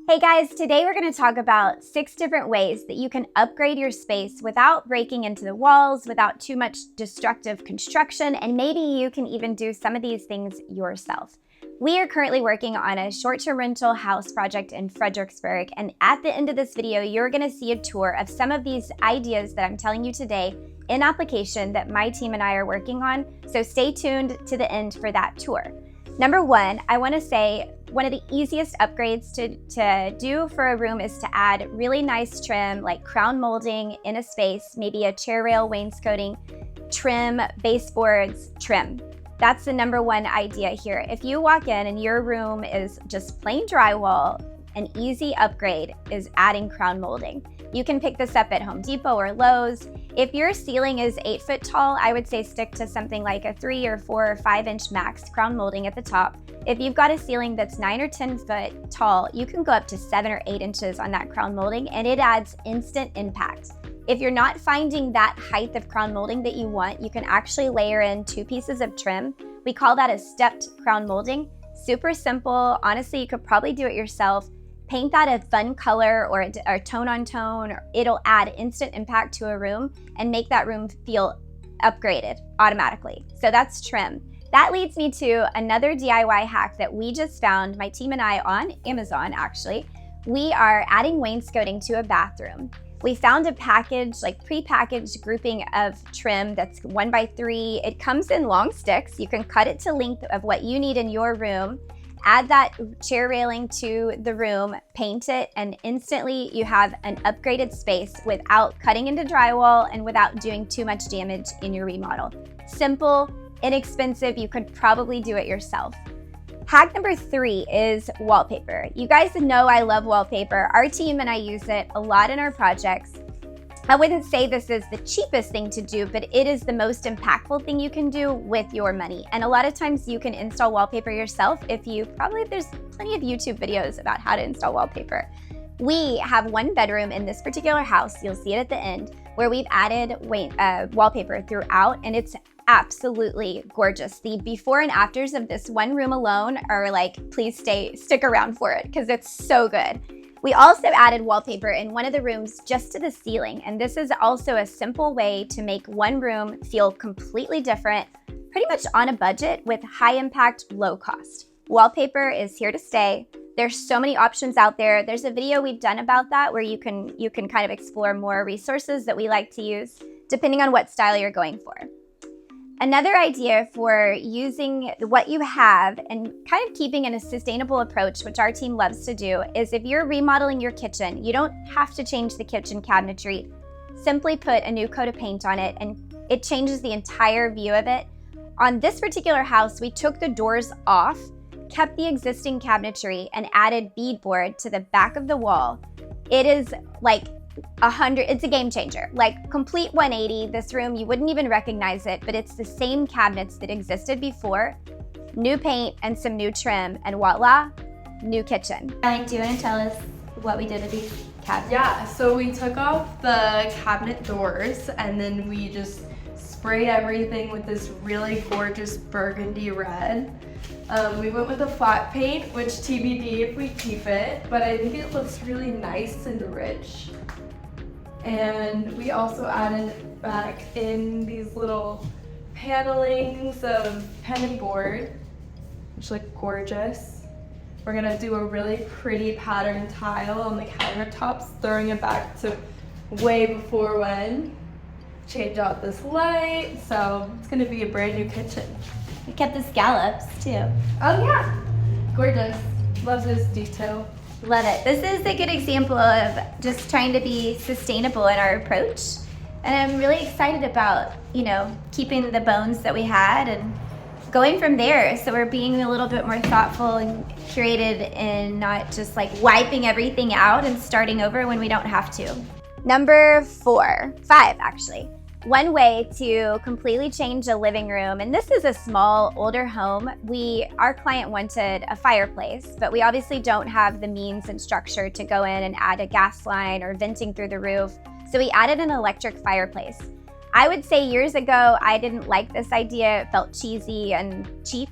Hey guys, today we're going to talk about 6 different ways that you can upgrade your space without breaking into the walls, without too much destructive construction, and maybe you can even do some of these things yourself. We are currently working on a short-term rental house project in Fredericksburg, and at the end of this video, you're going to see a tour of some of these ideas that I'm telling you today in application that my team and I are working on, so stay tuned to the end for that tour. Number 1, I want to say one of the easiest upgrades to do for a room is to add really nice trim like crown molding in a space, maybe a chair rail wainscoting, trim, baseboards, trim. That's the number 1 idea here. If you walk in and your room is just plain drywall, an easy upgrade is adding crown molding. You can pick this up at Home Depot or Lowe's. If your ceiling is 8 foot tall, I would say stick to something like a 3 or 4 or 5 inch max crown molding at the top. If you've got a ceiling that's 9 or 10 foot tall, you can go up to 7 or 8 inches on that crown molding, and it adds instant impact. If you're not finding that height of crown molding that you want, you can actually layer in 2 pieces of trim. We call that a stepped crown molding. Super simple. Honestly, you could probably do it yourself. Paint that a fun color or tone on tone. It'll add instant impact to a room and make that room feel upgraded automatically. So that's trim. That leads me to another DIY hack that we just found, my team and I, on Amazon actually. We are adding wainscoting to a bathroom. We found a package, like pre-packaged grouping of trim that's 1x3. It comes in long sticks. You can cut it to length of what you need in your room. Add that chair railing to the room, paint it, and instantly you have an upgraded space without cutting into drywall and without doing too much damage in your remodel. Simple, inexpensive, you could probably do it yourself. Hack number 3 is wallpaper. You guys know I love wallpaper. Our team and I use it a lot in our projects. I wouldn't say this is the cheapest thing to do, but it is the most impactful thing you can do with your money. And a lot of times you can install wallpaper yourself there's plenty of YouTube videos about how to install wallpaper. We have 1 bedroom in this particular house, you'll see it at the end, where we've added wallpaper throughout, and it's absolutely gorgeous. The before and afters of this 1 room alone are like, please stick around for it because it's so good. We also added wallpaper in one of the rooms just to the ceiling, and this is also a simple way to make one room feel completely different, pretty much on a budget with high impact, low cost. Wallpaper is here to stay. There's so many options out there. There's a video we've done about that where you can kind of explore more resources that we like to use depending on what style you're going for. Another idea for using what you have and kind of keeping in a sustainable approach, which our team loves to do, is if you're remodeling your kitchen, you don't have to change the kitchen cabinetry. Simply put a new coat of paint on it and it changes the entire view of it. On this particular house, we took the doors off, kept the existing cabinetry, and added beadboard to the back of the wall. It is like it's a game changer, like complete 180. This room, you wouldn't even recognize it, but it's the same cabinets that existed before, new paint and some new trim, and voila, new kitchen. Do you want to tell us what we did with these cabinets? Yeah, so we took off the cabinet doors and then we just sprayed everything with this really gorgeous burgundy red. We went with a flat paint, which TBD if we keep it, but I think it looks really nice and rich. And we also added back in these little panelings of pen and board, which look gorgeous. We're gonna do a really pretty pattern tile on the countertops, throwing it back to way before when. Change out this light, so it's gonna be a brand new kitchen. We kept the scallops too. Oh yeah, gorgeous. Love this detail. Love it. This is a good example of just trying to be sustainable in our approach. And I'm really excited about, keeping the bones that we had and going from there. So we're being a little bit more thoughtful and curated and not just like wiping everything out and starting over when we don't have to. Number 5 actually. One way to completely change a living room, and this is a small, older home. Our client wanted a fireplace, but we obviously don't have the means and structure to go in and add a gas line or venting through the roof. So we added an electric fireplace. I would say years ago, I didn't like this idea. It felt cheesy and cheap.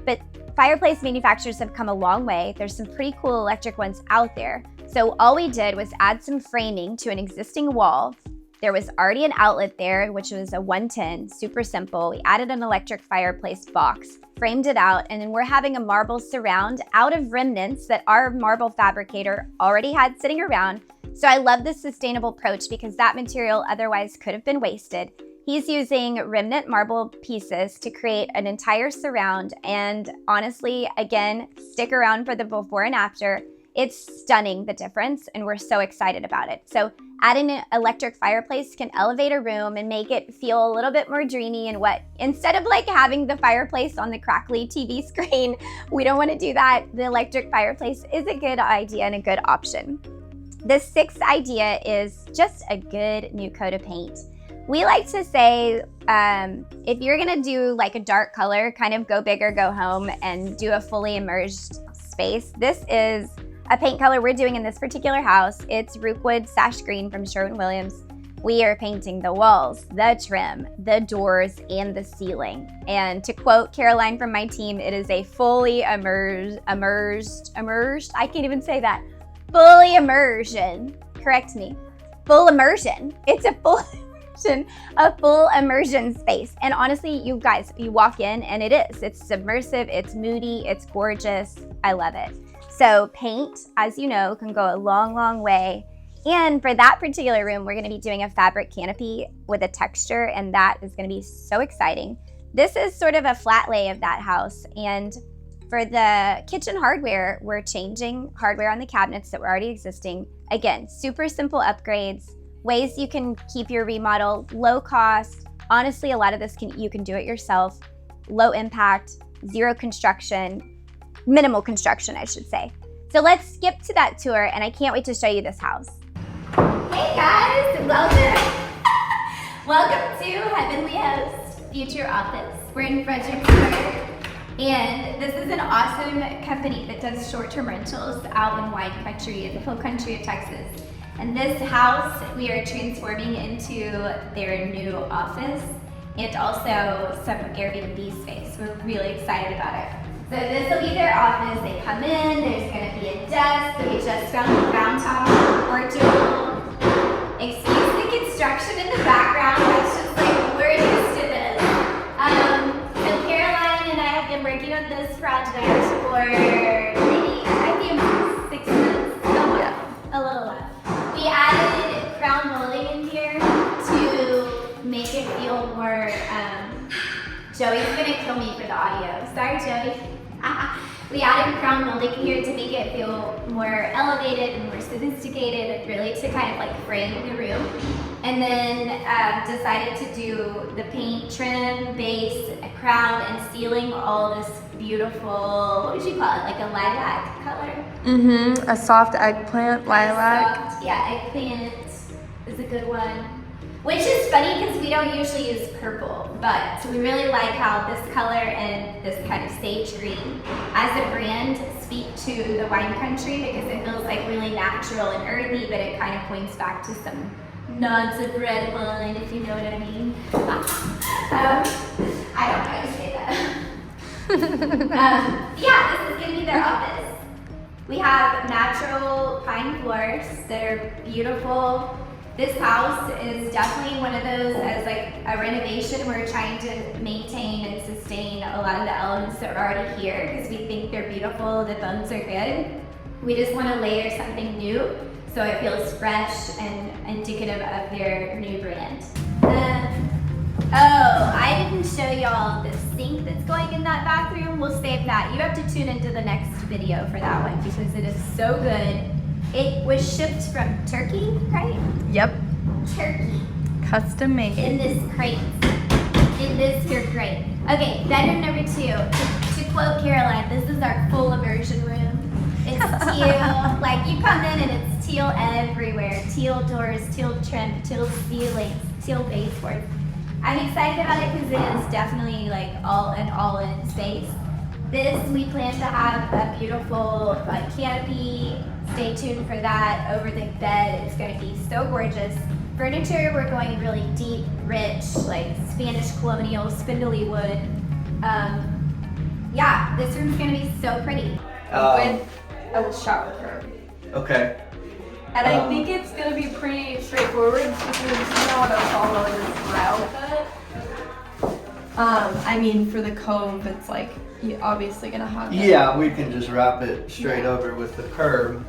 But fireplace manufacturers have come a long way. There's some pretty cool electric ones out there. So all we did was add some framing to an existing wall. There was already an outlet there, which was a 110, super simple. We added an electric fireplace box, framed it out, and then we're having a marble surround out of remnants that our marble fabricator already had sitting around. So I love this sustainable approach because that material otherwise could have been wasted. He's using remnant marble pieces to create an entire surround, and honestly, again, stick around for the before and after. It's stunning, the difference, and we're so excited about it. So adding an electric fireplace can elevate a room and make it feel a little bit more dreamy and what, instead of like having the fireplace on the crackly TV screen, we don't want to do that. The electric fireplace is a good idea and a good option. The sixth idea is just a good new coat of paint. We like to say, if you're gonna do like a dark color, kind of go big or go home and do a fully immersed space. This is a paint color we're doing in this particular house. It's Rookwood Sash Green from Sherwin-Williams. We are painting the walls, the trim, the doors, and the ceiling. And to quote Caroline from my team, it is a fully immersed, I can't even say that. Fully immersion, correct me. Full immersion. It's a full immersion space. And honestly, you guys, you walk in and it's submersive, it's moody, it's gorgeous. I love it. So paint, as you know, can go a long, long way. And for that particular room, we're gonna be doing a fabric canopy with a texture, and that is gonna be so exciting. This is sort of a flat lay of that house. And for the kitchen hardware, we're changing hardware on the cabinets that were already existing. Again, super simple upgrades, ways you can keep your remodel low cost. Honestly, a lot of this you can do it yourself, low impact, zero construction, minimal construction, I should say. So let's skip to that tour, and I can't wait to show you this house. Hey guys, welcome to Heavenly Host Future Office. We're in Fredericksburg, and this is an awesome company that does short-term rentals out in wine country, in the hill country of Texas. And this house we are transforming into their new office and also some Airbnb space. We're really excited about it. So this will be their office. They come in, there's gonna be a desk. They just found the ground-top Portugal. Excuse the construction in the background. That's just like, we're used to this. So Caroline and I have been working on this project for maybe, I think 6 months, a little less. We added crown molding in here to make it feel more, Joey's gonna kill me for the audio. Sorry, Joey. We added crown molding here to make it feel more elevated and more sophisticated, and really to kind of like frame the room. And then decided to do the paint, trim, base, crown, and ceiling, all this beautiful, what would you call it? Like a lilac color? A soft eggplant, lilac. Soft, yeah, eggplant is a good one. Which is funny because we don't usually use purple, but we really like how this color and this kind of sage green as a brand speak to the wine country, because it feels like really natural and earthy, but it kind of points back to some nods of red wine, if you know what I mean. I don't know how to say that. Yeah, this is gonna be their office. We have natural pine floors that are beautiful. This house is definitely one of those, as like a renovation, we're trying to maintain and sustain a lot of the elements that are already here because we think they're beautiful, the bones are good. We just want to layer something new so it feels fresh and indicative of their new brand. I didn't show y'all the sink that's going in that bathroom. We'll save that. You have to tune into the next video for that one because it is so good. It was shipped from Turkey, right? Yep. Turkey. Custom made. In this crate. In this here crate. Okay, bedroom number 2. To quote Caroline, this is our full immersion room. It's teal. Like you come in and it's teal everywhere. Teal doors, teal trim, teal ceilings, teal baseboards. I'm excited about it because it is definitely like all-in space. This, we plan to have a beautiful canopy. Stay tuned for that. Over the bed, it's going to be so gorgeous. Furniture, we're going really deep, rich, like Spanish colonial, spindly wood. Yeah, this room's gonna be so pretty. With a shower curve. Okay. And I think it's gonna be pretty straightforward because you know how to follow this tile cut. I mean, for the cove, it's like you're obviously gonna have that. Yeah, we can just wrap it straight over with the curb.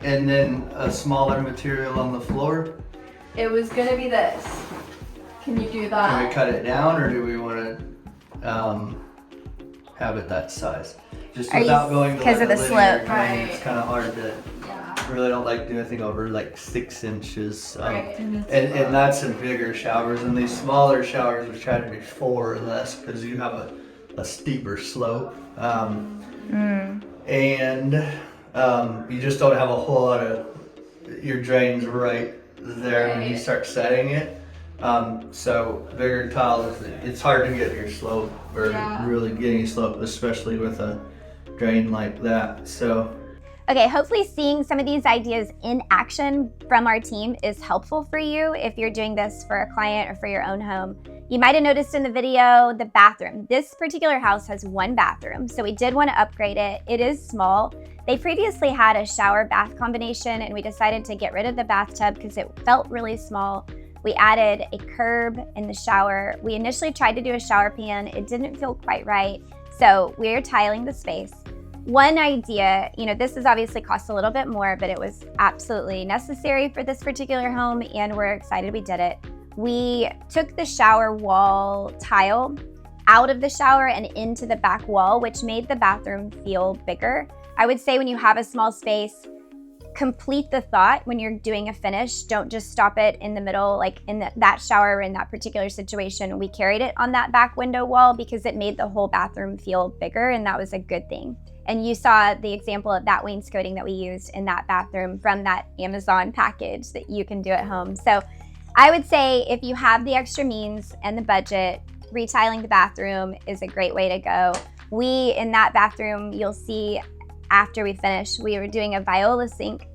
And then a smaller material on the floor. It was gonna be this. Can you do that? Can we cut it down, or do we want to have it that size? Just without going to because of the slope, right? It's kind of hard to. Yeah. Really don't like to do anything over like 6 inches. Right. And that's in bigger showers. And these smaller showers, we try to be 4 or less because you have a steeper slope. And you just don't have a whole lot of your drains right there when you start setting it. So bigger tiles, it's hard to get your slope or really getting your slope, especially with a drain like that. So. Okay, hopefully seeing some of these ideas in action from our team is helpful for you if you're doing this for a client or for your own home. You might have noticed in the video, the bathroom. This particular house has 1 bathroom, so we did want to upgrade it. It is small. They previously had a shower bath combination, and we decided to get rid of the bathtub because it felt really small. We added a curb in the shower. We initially tried to do a shower pan. It didn't feel quite right, so we're tiling the space. One idea, this has obviously cost a little bit more, but it was absolutely necessary for this particular home, and we're excited we did it. We took the shower wall tile out of the shower and into the back wall, which made the bathroom feel bigger. I would say when you have a small space, complete the thought when you're doing a finish. Don't just stop it in the middle, like in that shower in that particular situation. We carried it on that back window wall because it made the whole bathroom feel bigger, and that was a good thing. And you saw the example of that wainscoting that we used in that bathroom from that Amazon package that you can do at home. So I would say if you have the extra means and the budget, retiling the bathroom is a great way to go. In that bathroom, you'll see after we finish, we were doing a viola sink,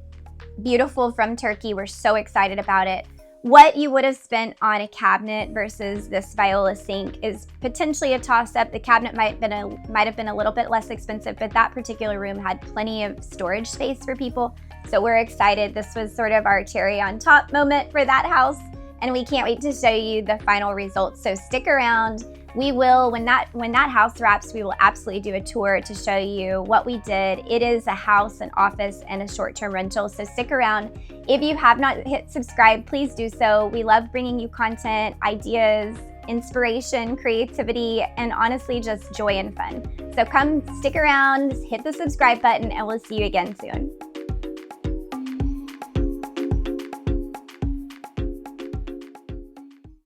beautiful from Turkey. We're so excited about it. What you would have spent on a cabinet versus this viola sink is potentially a toss-up. The cabinet might have been a little bit less expensive, but that particular room had plenty of storage space for people. So we're excited. This was sort of our cherry on top moment for that house, and we can't wait to show you the final results. So stick around. We will, when that house wraps, we will absolutely do a tour to show you what we did. It is a house, an office, and a short-term rental, so stick around. If you have not hit subscribe, please do so. We love bringing you content, ideas, inspiration, creativity, and honestly, just joy and fun. So come stick around, hit the subscribe button, and we'll see you again soon.